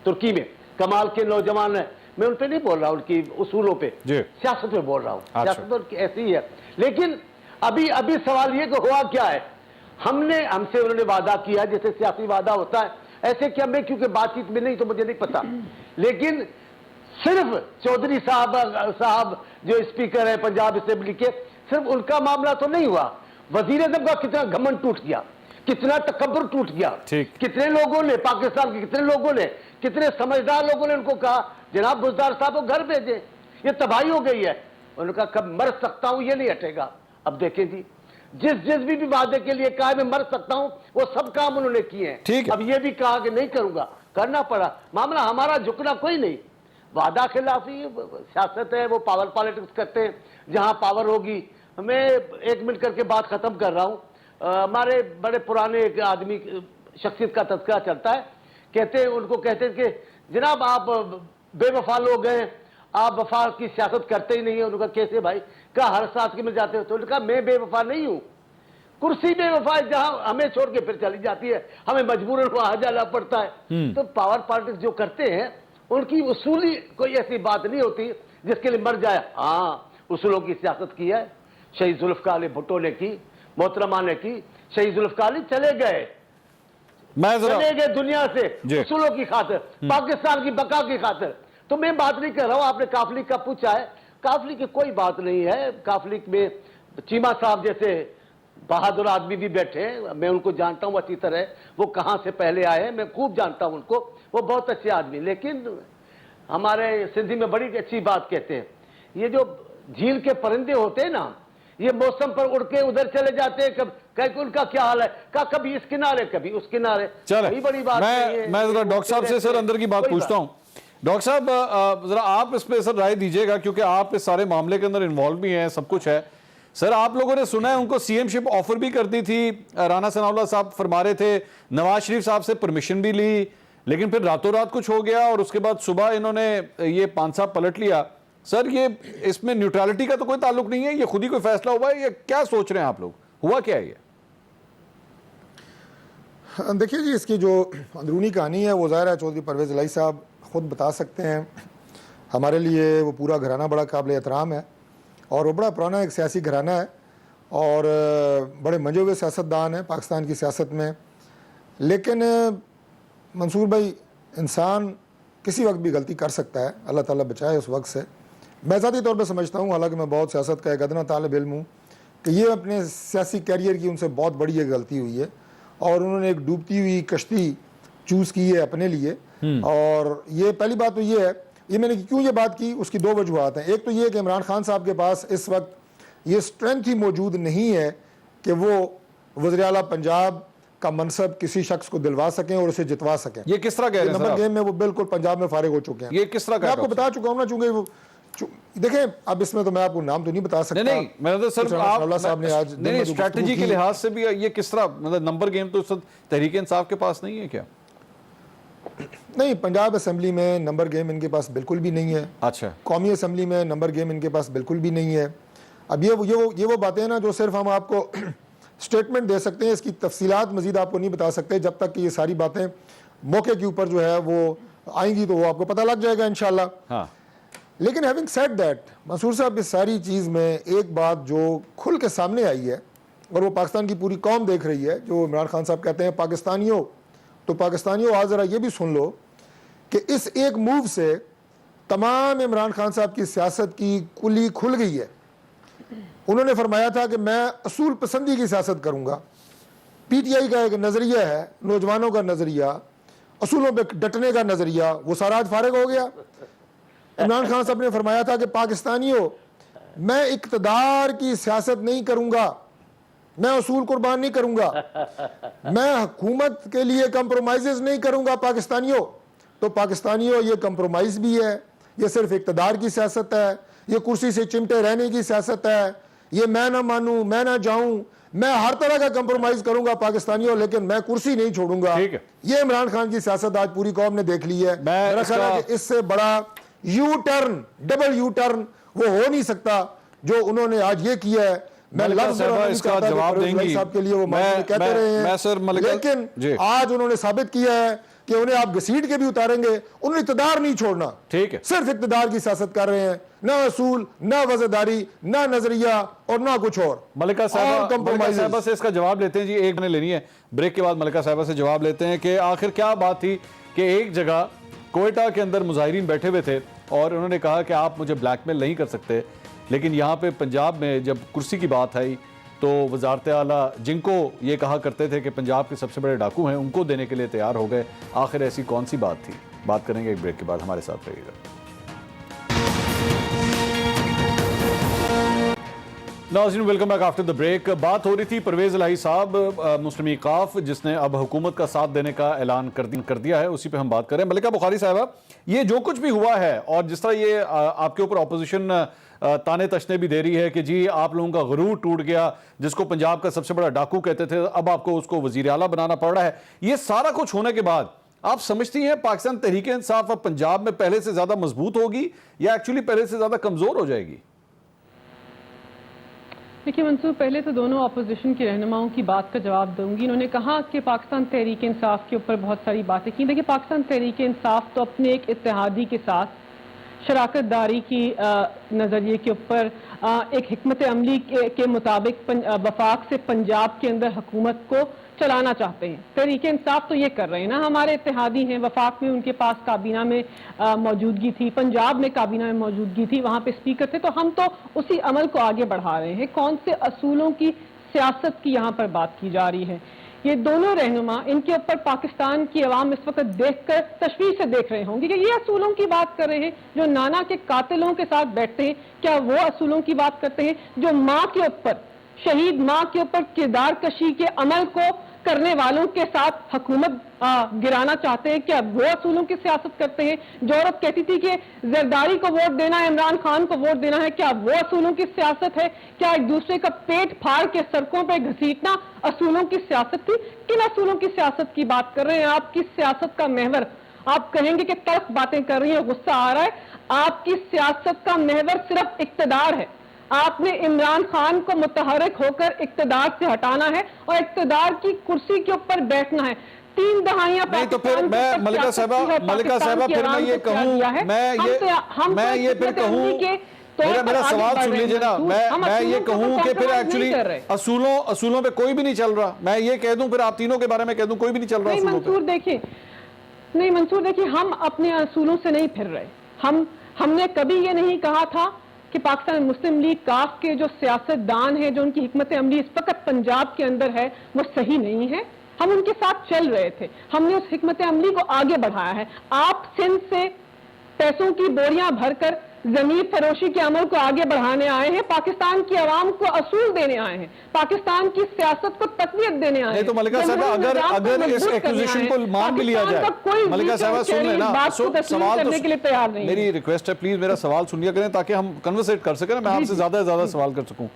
[SPEAKER 4] तुर्की में, कमाल के नौजवान है। मैं उन पे नहीं बोल रहा, उनकी उसूलों पे, सियासत पे बोल रहा हूँ। सियासत उनकी ऐसी ही है। लेकिन अभी अभी सवाल ये कि हुआ क्या है, हमसे उन्होंने वादा किया जैसे सियासी वादा होता है, ऐसे क्या, मैं क्योंकि बातचीत में नहीं तो मुझे नहीं पता। लेकिन सिर्फ चौधरी साहब जो स्पीकर है पंजाब असेंबली के, सिर्फ उनका मामला तो नहीं हुआ। वजीर आज़म का कितना घमंड टूट गया, कितना तकब्बुर टूट गया। कितने लोगों ने, पाकिस्तान के कितने लोगों ने, कितने समझदार लोगों ने उनको कहा जनाब बुजदार साहब को घर भेजे, ये तबाही हो गई है। उन्होंने कहा कब मर सकता हूं, ये नहीं हटेगा। अब देखें जी, जिस भी वादे के लिए कहा मैं मर सकता हूं, वो सब काम उन्होंने किए हैं। अब ये भी कहा कि नहीं करूंगा, करना पड़ा। मामला हमारा झुकना कोई नहीं, वादा खिलाफी सियासत है, वो पावर पॉलिटिक्स करते हैं जहां पावर होगी। मैं 1 मिनट करके बात खत्म कर रहा हूं। हमारे बड़े पुराने एक आदमी शख्सियत का तज़किरा चलता है, कहते हैं, उनको कहते हैं कि जनाब आप बेवफा लोग हैं, आप वफा की सियासत करते ही नहीं है। उनका कैसे भाई, कहा हर साथ के मिल जाते हो। तो उन्होंने कहा मैं बेवफा नहीं हूं, कुर्सी बेवफा है, जहां हमें छोड़ के फिर चली जाती है, हमें मजबूरन वहां जाना पड़ता है। तो पावर पॉलिटिक्स जो करते हैं उनकी उसूली कोई ऐसी बात नहीं होती जिसके लिए मर जाए। हाँ, उसूलों की सियासत की है शहीद जुल्फ़िकार अली भुट्टो ने की, मोहतरमा ने की। शहीद जुल्फ़िकार अली चले गए दुनिया से उसूलों की खातिर, पाकिस्तान की बका की खातिर। तो मैं बात नहीं कर रहा हूं, आपने काफलिक का पूछा है, काफलिक की कोई बात नहीं है। काफलिक में चीमा साहब जैसे बहादुर आदमी भी बैठे हैं, मैं उनको जानता हूं अच्छी तरह, वो कहां से पहले आए हैं, मैं खूब जानता हूं उनको, वो बहुत अच्छे आदमी। लेकिन हमारे सिंधी में बड़ी अच्छी बात कहते हैं, ये जो झील के परिंदे होते हैं ना, ये मौसम पर उड़ के उधर चले जाते हैं। कब उनका क्या हाल है, कभी इस किनारे कभी उस किनारे।
[SPEAKER 3] चले,
[SPEAKER 4] बड़ी बात
[SPEAKER 3] मैं जरा डॉक्टर साहब से सर अंदर की बात पूछता हूं। डॉक्टर साहब जरा आप इस पे सर राय दीजिएगा, क्योंकि आप इस सारे मामले के अंदर इन्वॉल्व भी हैं, सब कुछ है। सर आप लोगों ने सुना है उनको सीएमशिप ऑफर भी कर दी थी, राना सनाउल्लाह साहब फरमा रहे थे, नवाज शरीफ साहब से परमिशन भी ली, लेकिन फिर रातों रात कुछ हो गया और उसके बाद सुबह इन्होंने ये पांसा पलट लिया। सर ये इसमें न्यूट्रलिटी का तो कोई ताल्लुक नहीं है, ये खुद ही कोई फैसला हुआ है, ये क्या सोच रहे हैं आप लोग, हुआ क्या है ये?
[SPEAKER 6] देखिए जी, इसकी जो अंदरूनी कहानी है वो ज़ाहिर है चौधरी परवेज़ इलाही साहब खुद बता सकते हैं। हमारे लिए वो पूरा घराना बड़ा काबिल एहतराम है और वो बड़ा पुराना एक सियासी घराना है और बड़े मंजे हुए सियासतदान हैं पाकिस्तान की सियासत में। लेकिन मंसूर भाई, इंसान किसी वक्त भी गलती कर सकता है, अल्लाह ताला बचाए उस वक्त से। मैं ज़ाती तौर पर समझता हूँ, हालांकि मैं बहुत सियासत का एक अदना तालिब इल्म हूँ, कि ये अपने सियासी कैरियर की उनसे बहुत बड़ी एक गलती हुई है और उन्होंने एक डूबती हुई कश्ती चूज़ की है अपने लिए। और ये पहली बात तो ये है, ये मैंने क्यों ये बात की, उसकी 2 वजूहात हैं। एक तो ये कि इमरान खान साहब के पास इस वक्त ये स्ट्रेंथ ही मौजूद नहीं है कि वो वज़ीर आला पंजाब का मनसब किसी शख्स को दिलवा सकें और उसे जितवा सकें।
[SPEAKER 3] ये किस तरह कह रहे हैं
[SPEAKER 6] नंबर गेम में वो बिल्कुल पंजाब में फारिग हो चुके हैं।
[SPEAKER 3] ये किस तरह,
[SPEAKER 6] मैं आपको बता चुका हूँ ना, चूंकि देखें अब इसमें तो मैं आपको नाम तो नहीं बता सकता।
[SPEAKER 3] नहीं, मैंने तो सर आप
[SPEAKER 6] साहब ने आज
[SPEAKER 3] नहीं, स्ट्रैटेजी के लिहाज से भी ये किस तरह, मतलब नंबर गेम तो तहरीक इंसाफ के पास नहीं है क्या?
[SPEAKER 6] नहीं, पंजाब असेंबली में नंबर गेम इनके पास बिल्कुल भी नहीं है।
[SPEAKER 3] अच्छा,
[SPEAKER 6] कौमी असेंबली में नंबर गेम इनके पास बिल्कुल भी नहीं है। अब ये वो बातें हैं ना जो सिर्फ हम आपको स्टेटमेंट दे सकते हैं, इसकी तफसीलात मजीद आपको नहीं बता सकते जब तक कि ये सारी बातें मौके के ऊपर जो है वो आएंगी तो वो आपको पता लग जाएगा इंशाल्लाह।
[SPEAKER 3] हाँ।
[SPEAKER 6] लेकिन हैविंग सेड दैट, मंसूर साहब, इस सारी चीज़ में एक बात जो खुल के सामने आई है और वो पाकिस्तान की पूरी कौम देख रही है, जो इमरान खान साहब कहते हैं पाकिस्तानियों, तो पाकिस्तानियों आज ज़रा ये भी सुन लो कि इस एक मूव से तमाम इमरान खान साहब की सियासत की कुली खुल गई है। उन्होंने फरमाया था कि मैं असूल पसंदी की सियासत करूँगा। PTI का एक नज़रिया है, नौजवानों का नज़रिया, असूलों पे डटने का नज़रिया, वो सारा आज फारिग हो गया। इमरान खान साहब ने फरमाया था कि पाकिस्तानियों, मैं इक़्तिदार की सियासत नहीं करूँगा, मैं असूल कुर्बान नहीं करूँगा, मैं हुकूमत के लिए कंप्रोमाइज़ नहीं करूँगा पाकिस्तानियों। तो पाकिस्तानियों, ये कंप्रोमाइज़ भी है, ये सिर्फ इक़्तिदार की सियासत है, ये कुर्सी से चिमटे रहने की सियासत है, ये मैं ना मानूँ, मैं ना जाऊँ, मैं हर तरह का कंप्रोमाइज करूंगा पाकिस्तानियों, लेकिन मैं कुर्सी नहीं छोड़ूंगा।
[SPEAKER 3] ठीक है।
[SPEAKER 6] ये इमरान खान की सियासत आज पूरी कौम ने देख ली है। मेरा ख्याल है कि इससे बड़ा U turn, double U turn वो हो नहीं सकता जो उन्होंने आज ये किया है। मैं लफ्ज़
[SPEAKER 3] इसका जवाब देंगी
[SPEAKER 6] साहब के लिए वो कहते रहे हैं, लेकिन आज उन्होंने साबित किया है कि उन्हें आप घसीट के भी उतारेंगे, उन्हें इक़्तिदार नहीं छोड़ना।
[SPEAKER 3] ठीक है,
[SPEAKER 6] सिर्फ इक़्तिदार की सियासत कर रहे हैं, ना असूल, ना वज़ादारी, ना नजरिया और ना कुछ और।
[SPEAKER 3] मलिका साहिबा से इसका जवाब लेते हैं जी, एक मैंने लेनी है, ब्रेक के बाद मलिका साहिबा से जवाब लेते हैं कि आखिर क्या बात थी कि एक जगह कोयटा के अंदर मुजाहिरीन बैठे हुए थे और उन्होंने कहा कि आप मुझे ब्लैकमेल नहीं कर सकते, लेकिन यहाँ पे पंजाब में जब कुर्सी की बात आई तो वजारत आला जिनको ये कहा करते थे कि पंजाब के सबसे बड़े डाकू हैं, उनको देने के लिए तैयार हो गए। आखिर ऐसी कौन सी बात थी? बात करेंगे एक ब्रेक के बाद, हमारे साथ रहिएगा। नाज़रीन, welcome back after the break. बात हो रही थी परवेज इलाही साहब, मुस्लिम ईकाफ, जिसने अब हुकूमत का साथ देने का ऐलान कर दिया है, उसी पे हम बात करें। मलिका बुखारी साहबा, ये जो कुछ भी हुआ है और जिस तरह ये आपके ऊपर ऑपोजिशन ताने तशने भी दे रही है कि जी आप लोगों का गुरूर टूट गया, जिसको पंजाब का सबसे बड़ा डाकू कहते थे अब आपको उसको वजीर आला बनाना पड़ रहा है, ये सारा कुछ होने के बाद आप समझती हैं पाकिस्तान तहरीक इंसाफ अब पंजाब में पहले से ज्यादा मजबूत होगी या एक्चुअली पहले से ज्यादा कमजोर हो जाएगी?
[SPEAKER 5] देखिए मंसूर, पहले तो दोनों अपोजिशन के रहनुमाओं की बात का जवाब दूंगी। इन्होंने कहा कि पाकिस्तान तहरीक इंसाफ के ऊपर बहुत सारी बातें की। देखिए, पाकिस्तान तहरीक इंसाफ तो अपने एक इत्तेहादी के साथ शराकत दारी की नज़रिए के ऊपर एक हिकमत अमली के मुताबिक वफाक से पंजाब के अंदर हुकूमत को चलाना चाहते हैं। तहरीक इंसाफ तो ये कर रहे हैं ना, हमारे इत्तेहादी हैं, वफाक में उनके पास काबीना में मौजूदगी थी, पंजाब में काबीना में मौजूदगी थी, वहाँ पे स्पीकर थे, तो हम तो उसी अमल को आगे बढ़ा रहे हैं। कौन से असूलों की सियासत की यहाँ पर बात की जा रही है? ये दोनों रहनुमा, इनके ऊपर पाकिस्तान की अवाम इस वक्त देखकर तशवीश से देख रहे होंगे कि ये असूलों की बात कर रहे हैं जो नाना के कातिलों के साथ बैठते हैं। क्या वो असूलों की बात करते हैं जो माँ के ऊपर, शहीद माँ के ऊपर किरदार कशी के अमल को करने वालों के साथ हुकूमत गिराना चाहते हैं? क्या वो असूलों की सियासत करते हैं? जो औरत कहती थी कि जरदारी को वोट देना है, इमरान खान को वोट देना है, क्या वो असूलों की सियासत है? क्या एक दूसरे का पेट फाड़ के सड़कों पर घसीटना असूलों की सियासत थी? किन असूलों की सियासत की बात कर रहे हैं? आपकी सियासत का महवर, आप कहेंगे कि तल्ख बातें कर रही है, गुस्सा आ रहा है, आपकी सियासत का महवर सिर्फ इक्तदार है। आपने इमरान खान को मुतहर्रिक होकर इक्तदार से हटाना है और इक्तदार की कुर्सी के ऊपर बैठना है। 3 दहाइयां
[SPEAKER 3] नहीं तो फिर मैं मलिका साहबा फिर मैं ये कहूं, मेरा सवाल सुन लीजिए ना, मैं ये कहूं कि फिर एक्चुअली असूलों पे कोई भी नहीं चल रहा। मैं ये कह दूं, फिर आप तीनों के बारे में कह दूं, कोई भी नहीं चल रहा।
[SPEAKER 5] नहीं मंसूर देखिए, हम अपने असूलों से नहीं फिर रहे। हमने कभी ये नहीं कहा था कि पाकिस्तान मुस्लिम लीग काफ के जो सियासतदान है, जो उनकी हिकमत अमली इस वक्त पंजाब के अंदर है, वो सही नहीं है। हम उनके साथ चल रहे थे, हमने उस हिकमत अमली को आगे बढ़ाया है। आप सिंध से पैसों की बोरियां भरकर जमीन फरोशी के अमल को आगे बढ़ाने आए हैं, पाकिस्तान की आवाम को असूल देने आए हैं, पाकिस्तान की सियासत को तकवीत देने आए हैं।
[SPEAKER 3] तो मलिका साहबा, अगर इस एक्विजिशन को मान भी लिया जाए, मलिका साहबा सुन लेना, सवाल करने के लिए तैयार नहीं। मेरी रिक्वेस्ट है, प्लीज मेरा सवाल सुन लिया करें ताकि हम कन्वर्सेट कर सकें, मैं आपसे ज्यादा से ज्यादा सवाल कर सकूं।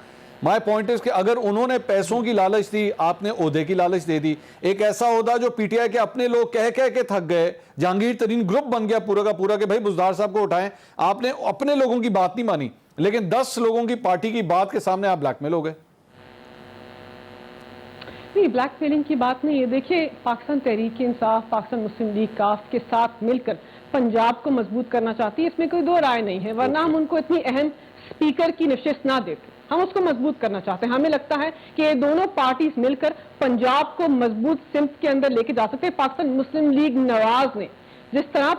[SPEAKER 3] माय पॉइंट इज कि अगर उन्होंने पैसों की लालच दी, आपने ओहदे की लालच दे दी, एक ऐसा ओहदा जो पीटीआई के अपने लोग कह कह के थक गए, जहांगीर तरीन ग्रुप बन गया पूरा का पूरा कि भाई बुजदार साहब को उठाएं, आपने अपने लोगों की बात नहीं मानी, लेकिन 10 लोगों की पार्टी की बात के सामने आप ब्लैकमेल हो गए।
[SPEAKER 5] नहीं, ब्लैकमेलिंग की बात नहीं है। देखिए, पाकिस्तान तहरीक इंसाफ पाकिस्तान मुस्लिम लीग काफ के साथ मिलकर पंजाब को मजबूत करना चाहती है, इसमें कोई दो राय नहीं है, वरना हम उनको इतनी अहम स्पीकर की नशिस्त ना देते। हम उसको मजबूत करना चाहते हैं। हमें लगता है कि ये दोनों पार्टीज मिलकर पंजाब को मजबूत सिमत के अंदर लेके जा सकते हैं। पाकिस्तान मुस्लिम लीग नवाज ने जिस तरह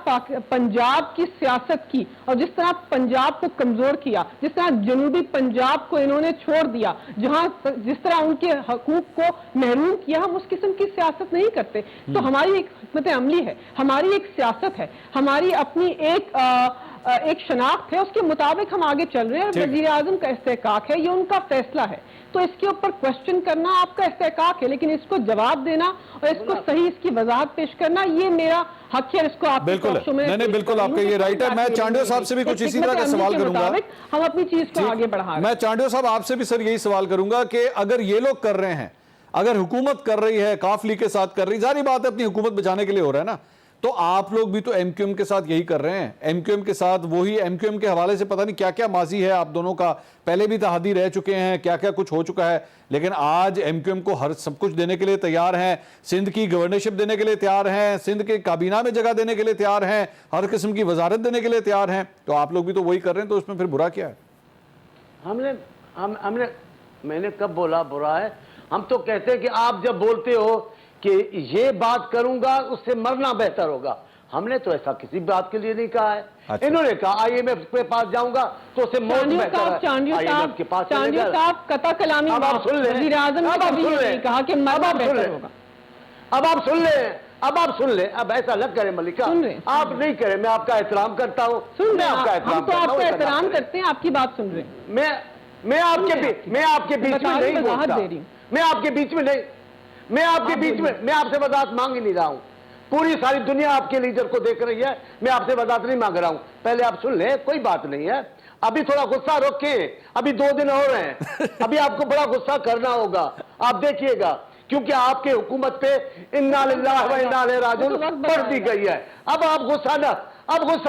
[SPEAKER 5] पंजाब की सियासत की और जिस तरह पंजाब को कमजोर किया, जिस तरह जनूबी पंजाब को इन्होंने छोड़ दिया, जिस तरह उनके हकूक को महरूम किया, हम उस किस्म की सियासत नहीं करते। तो हमारी एक हिकमत अमली है, हमारी एक सियासत है, हमारी अपनी एक एक शनाख्त है, उसके मुताबिक हम आगे चल रहे हैं। वजीर आजम का इस्तेहकाक है, ये उनका फैसला है, तो इसके ऊपर क्वेश्चन करना आपका इस्तेहकाक है, लेकिन इसको जवाब देना और इसको सही इसकी वजाहत पेश करना ये मेरा हक है। इसको आप
[SPEAKER 3] बिल्कुल नहीं, बिल्कुल आपका ये राइट है। मैं चांडियो साहब से भी कुछ इसी तरह का सवाल करूंगा।
[SPEAKER 5] हम अपनी चीज को आगे बढ़ा रहे हैं।
[SPEAKER 3] मैं चांडियो साहब आपसे भी सर यही सवाल करूंगा कि अगर ये लोग कर रहे हैं, अगर हुकूमत कर रही है, काफली के साथ कर रही, जारी बात है अपनी हुकूमत बचाने के लिए हो रहा है ना, तो आप लोग भी तो एमक्यूएम के साथ यही कर रहे हैं। एमक्यूएम के साथ वही, एमक्यूएम के हवाले से पता नहीं क्या क्या माजी है आप दोनों का, पहले भी तहादी रह चुके हैं, क्या क्या कुछ हो चुका है, लेकिन आज एमक्यूएम को हर सब कुछ देने के लिए तैयार हैं, सिंध की गवर्नरशिप देने के लिए तैयार हैं, सिंध के काबीना में जगह देने के लिए तैयार हैं, हर किस्म की वजारत देने के लिए तैयार हैं, तो आप लोग भी तो वही कर रहे हैं, तो उसमें फिर बुरा क्या है?
[SPEAKER 4] हमने मैंने कब बोला बुरा है? हम तो कहते हैं कि आप जब बोलते हो कि ये बात करूंगा उससे मरना बेहतर होगा, हमने तो ऐसा किसी बात के लिए नहीं कहा है।
[SPEAKER 3] अच्छा।
[SPEAKER 4] इन्होंने कहा आईएमएफ के पास जाऊंगा तो उससे मौत बेहतर है। IMF के पास
[SPEAKER 5] कता कलामी
[SPEAKER 4] अब आप सुन लें,
[SPEAKER 5] वज़ीर आज़म ने कभी नहीं कहा कि मरना बेहतर होगा।
[SPEAKER 4] अब आप सुन लें, अब आप सुन लें, अब ऐसा लग करें मलिका, आप नहीं करें, मैं आपका एहतराम करता हूँ,
[SPEAKER 5] सुन आपका एहतराम करते हैं, आपकी बात सुन रहे हैं।
[SPEAKER 4] मैं आपके बीच में नहीं बोलता, मैं आपके बीच में नहीं, मैं आपके बीच में, मैं आपसे वजाहत मांग ही नहीं रहा हूं। पूरी सारी दुनिया आपके लीडर को देख रही है, मैं आपसे वजाहत नहीं मांग रहा हूं। पहले आप सुन ले, कोई बात नहीं है, अभी थोड़ा गुस्सा रोके, अभी 2 दिन हो रहे हैं, अभी आपको बड़ा गुस्सा करना होगा, आप देखिएगा, क्योंकि आपके हुकूमत पे इन्ना लिल्लाहि व इन्ना इलैहि राजिऊन पढ़ दी गई है। अब आप गुस्सा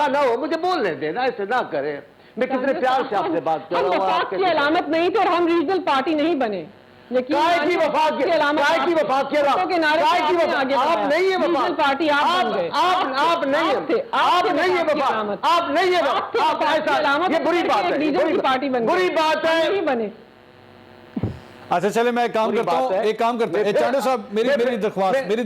[SPEAKER 4] ना हो, मुझे बोलने देना, ऐसे ना करें, मैं कितने प्यार से आपसे बात कर रहा हूँ।
[SPEAKER 5] आपकी अलामत नहीं थी और हम रीजनल पार्टी नहीं बने,
[SPEAKER 4] काय की वफाक की अलामत, आप नहीं है वफाक, आप नहीं है वफाक, आप नहीं है वफाक, ऐसा ये बुरी बात है, बुरी बात है, बने।
[SPEAKER 3] अच्छा चले, मैं एक काम करता हूँ, एक काम करते हैं चांडियो साहब, मेरी दरख्वास्त
[SPEAKER 4] नहीं,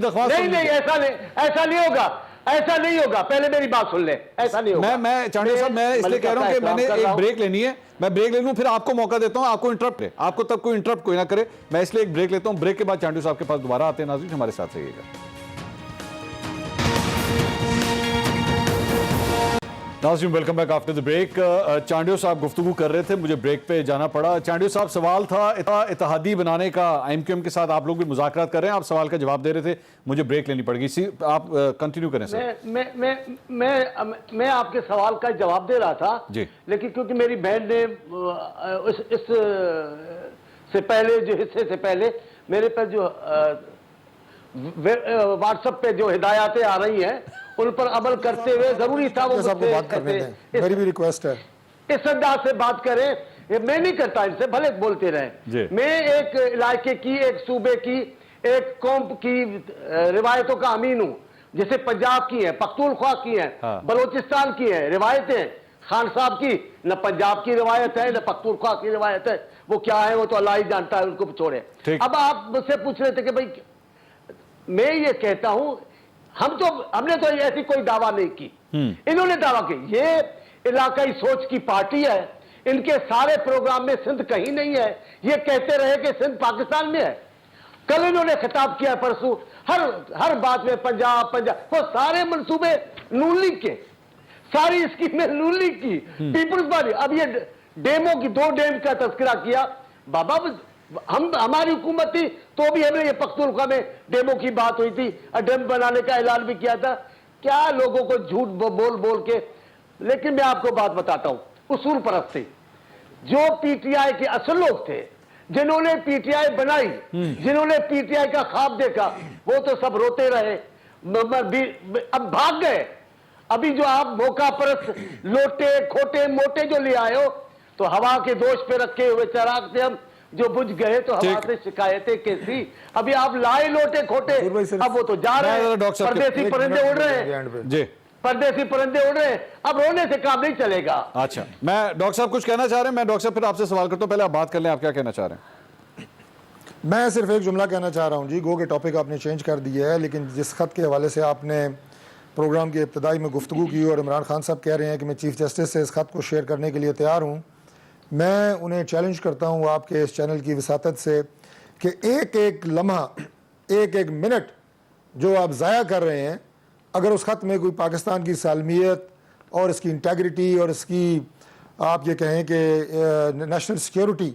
[SPEAKER 4] ऐसा नहीं होगा, ऐसा नहीं होगा, पहले मेरी बात सुन ले, ऐसा नहीं होगा।
[SPEAKER 3] मैं चांडियो साहब, मैं इसलिए कह रहा हूं कि मैंने एक ब्रेक लेनी है, मैं ब्रेक ले लूं, फिर आपको मौका देता हूं, आपको इंटरप्ट ले, आपको तब कोई इंटरप्ट कोई ना करे, मैं इसलिए एक ब्रेक लेता हूं। ब्रेक के बाद चांडियो साहब के पास दोबारा आते हैं। नाज़रीन हमारे साथ रहिएगा। नाज़रीन welcome back after the break. Chandio साहब गुफ्तगू कर रहे थे, मुझे ब्रेक पे जाना पड़ा। चांडियो साहब, सवाल था इत्तेहादी बनाने का, एमक्यूएम के साथ आप लोग भी मुज़ाकरात कर रहे हैं, आप सवाल का जवाब दे रहे थे, मुझे ब्रेक लेनी पड़ेगी, आप कंटिन्यू करें सर।
[SPEAKER 4] मैं आपके सवाल का जवाब दे रहा था
[SPEAKER 3] जी,
[SPEAKER 4] लेकिन क्योंकि मेरी बहन ने इस से पहले, जो हिस्से से पहले मेरे पर जो व्हाट्सएप पे जो हिदायतें आ रही हैं उन पर अमल करते हुए जरूरी था वो
[SPEAKER 6] सबको बात करने दें, मेरी भी रिक्वेस्ट है
[SPEAKER 4] इस अंदाज से बात करें। मैं नहीं करता इनसे, भले बोलते रहे, मैं एक इलाके की, एक सूबे की, एक कौम की रिवायतों का अमीन हूं, जैसे पंजाब की है, पख्तूनख्वा की है, बलोचिस्तान की है रिवायतें, खान साहब की न पंजाब की रिवायत है न पख्तूनख्वा की रिवायत है, वो क्या है वो तो अल्लाह ही जानता है, उनको छोड़े। अब आप मुझसे पूछ रहे थे कि भाई, मैं ये कहता हूं, हमने तो ऐसी कोई दावा नहीं की, इन्होंने दावा की। ये इलाकाई सोच की पार्टी है, इनके सारे प्रोग्राम में सिंध कहीं नहीं है, ये कहते रहे कि सिंध पाकिस्तान में है। कल इन्होंने खिताब किया, परसों हर बात में पंजाब, वो सारे मंसूबे नून लीग के, सारी स्कीमें नून लीग की, पीपुल्स पार्टी। अब ये डेमो की, 2 डेम का तस्करा किया, बाबा हमारी हुकूमत थी तो भी हमने ये पख्तूनख्वा में डेमो की बात हुई थी, डेम बनाने का ऐलान भी किया था। क्या लोगों को झूठ बोल के, लेकिन मैं आपको बात बताता हूं, उसूल परस्त थे जो पीटीआई के असल लोग थे, जिन्होंने पीटीआई बनाई, जिन्होंने पीटीआई का ख्वाब देखा, वो तो सब रोते रहे, अब भाग गए। अभी जो आप मौका परस्त लोटे खोटे मोटे जो ले आए हो, तो हवा के दोष पे रखे हुए चराग से हम जो बुझ गए, तो हवा से शिकायतें कैसी। अभी आप लाए लोटे खोटे, अब वो तो जा रहे हैं, परदेसी परिंदे उड़ रहे हैं, परदेसी परिंदे उड़ रहे हैं, अब रोने से काम नहीं चलेगा।
[SPEAKER 3] अच्छा, मैं डॉक्टर साहब कुछ कहना चाह रहे हैं, मैं डॉक्टर साहब फिर आपसे सवाल करता हूं, पहले आप बात कर लें, आप क्या कहना चाह रहे हैं?
[SPEAKER 6] मैं सिर्फ एक जुमला कहना चाह रहा हूं जी, गो के टॉपिक आपने चेंज कर दिया है, लेकिन जिस खत के हवाले से आपने प्रोग्राम की इब्तदाई में गुफ्तगू की और इमरान खान साहब कह रहे हैं कि मैं चीफ जस्टिस से इस खत को शेयर करने के लिए तैयार हूँ, मैं उन्हें चैलेंज करता हूँ आपके इस चैनल की विसातत से कि एक एक लम्हा, एक एक मिनट जो आप ज़ाया कर रहे हैं, अगर उस खत में कोई पाकिस्तान की सालमियत और इसकी इंटेग्रिटी और इसकी आप ये कहें कि नेशनल सिक्योरिटी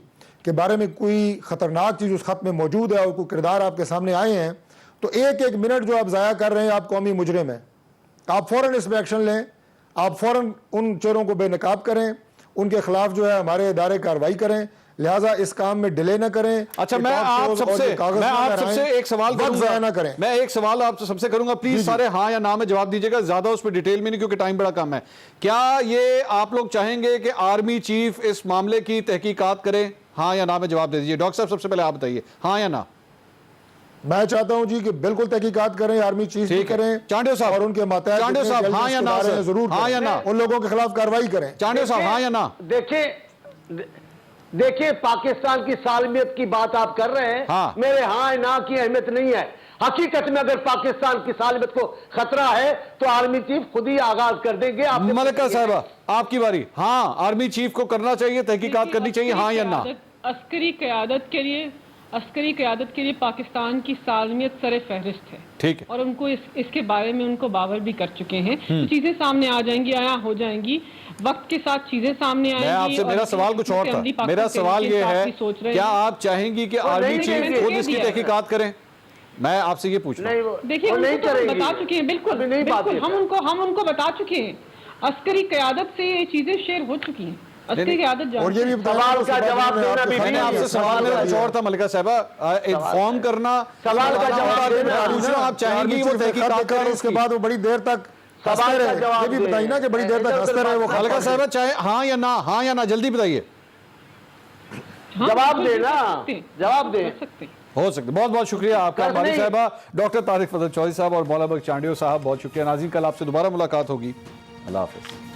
[SPEAKER 6] के बारे में कोई ख़तरनाक चीज़ उस ख़त में मौजूद है और कोई किरदार आपके सामने आए हैं, तो एक एक मिनट जो आप ज़ाया कर रहे हैं, आप कौमी मुजरिम हैं। आप फ़ौरन इस पर एक्शन लें, आप फ़ौरन उन चोरों को बेनकाब करें, उनके खिलाफ जो है हमारे इदारे कार्रवाई करें, लिहाजा इस काम में डिले ना करें।
[SPEAKER 3] अच्छा, मैं आप सबसे एक सवाल करूंगा,
[SPEAKER 6] ना करें।
[SPEAKER 3] मैं एक सवाल आप सबसे करूंगा, प्लीज सारे हाँ या ना में जवाब दीजिएगा, ज्यादा उस पर डिटेल में नहीं क्योंकि टाइम बड़ा कम है। क्या ये आप लोग चाहेंगे कि आर्मी चीफ इस मामले की तहकीकात करें? हाँ या ना में जवाब दे दीजिए। डॉक्टर साहब सबसे पहले आप बताइए, हाँ या ना?
[SPEAKER 6] मैं चाहता हूं जी कि बिल्कुल तहकीकात करें, आर्मी चीफ भी करें,
[SPEAKER 3] चांडियो साहब
[SPEAKER 6] और उनके मातहत
[SPEAKER 3] चांडियो साहब हाँ या ना सर?
[SPEAKER 6] जरूर
[SPEAKER 3] हाँ या ना?
[SPEAKER 6] उन लोगों के खिलाफ कार्रवाई करें।
[SPEAKER 3] चांडियो साहब हाँ या ना?
[SPEAKER 4] देखिए पाकिस्तान की सालमियत की बात आप कर रहे हैं।
[SPEAKER 3] हाँ।
[SPEAKER 4] मेरे हाँ ना की अहमियत नहीं है। हकीकत में अगर पाकिस्तान की सालमियत को खतरा है तो आर्मी चीफ खुद ही आगाज कर देंगे।
[SPEAKER 3] मलिका साहबा आपकी बारी। हाँ, आर्मी चीफ को करना चाहिए, तहकीकात करनी चाहिए, हाँ या ना?
[SPEAKER 5] अस्करी क़यादत के लिए पाकिस्तान की सालमियत सरे फहरिस्त है,
[SPEAKER 3] ठीक है,
[SPEAKER 5] और उनको इसके बारे में उनको बावर भी कर चुके हैं। तो चीजें सामने आ जाएंगी, आया हो जाएंगी, वक्त के साथ चीजें सामने आएंगी।
[SPEAKER 3] मैं आपसे, मेरा सवाल कुछ और था। मेरा सवाल ये है, क्या आप चाहेंगी कि आर्मी चीफ खुद इसकी तहकीकात करें? मैं आपसे ये पूछ रहा हूं।
[SPEAKER 5] देखिए, बता चुके हैं, बिल्कुल हम उनको बता चुके हैं। अस्करी क़यादत से ये चीजें शेयर हो चुकी हैं। अस्करी क़यादत
[SPEAKER 6] और ये भी
[SPEAKER 4] सवाल का जवाब देना भी
[SPEAKER 3] मैंने आपसे सवाल मेरा कुछ और था मलिका साहबा, इन्फॉर्म करना
[SPEAKER 4] सवाल का जवाब
[SPEAKER 3] पूछना। आप चाहेंगी वो तहकीकात करें,
[SPEAKER 6] उसके बाद वो बड़ी देर तक
[SPEAKER 4] सवाल का जवाब
[SPEAKER 6] ये भी बताइए ना कि बड़ी देर तक हंसते रहे वो।
[SPEAKER 3] मलिका साहबा चाहे हाँ या ना? हाँ या ना जल्दी बताइए,
[SPEAKER 4] जवाब देना, जवाब दे
[SPEAKER 3] हो सकते। बहुत बहुत शुक्रिया आपका मालिक साहबा। डॉक्टर तारिक फजल चौधरी साहब और मौलाना चांडियो साहब, बहुत शुक्रिया। नाज़रीन, कल आपसे दोबारा मुलाकात होगी। अल्लाह हाफिज़।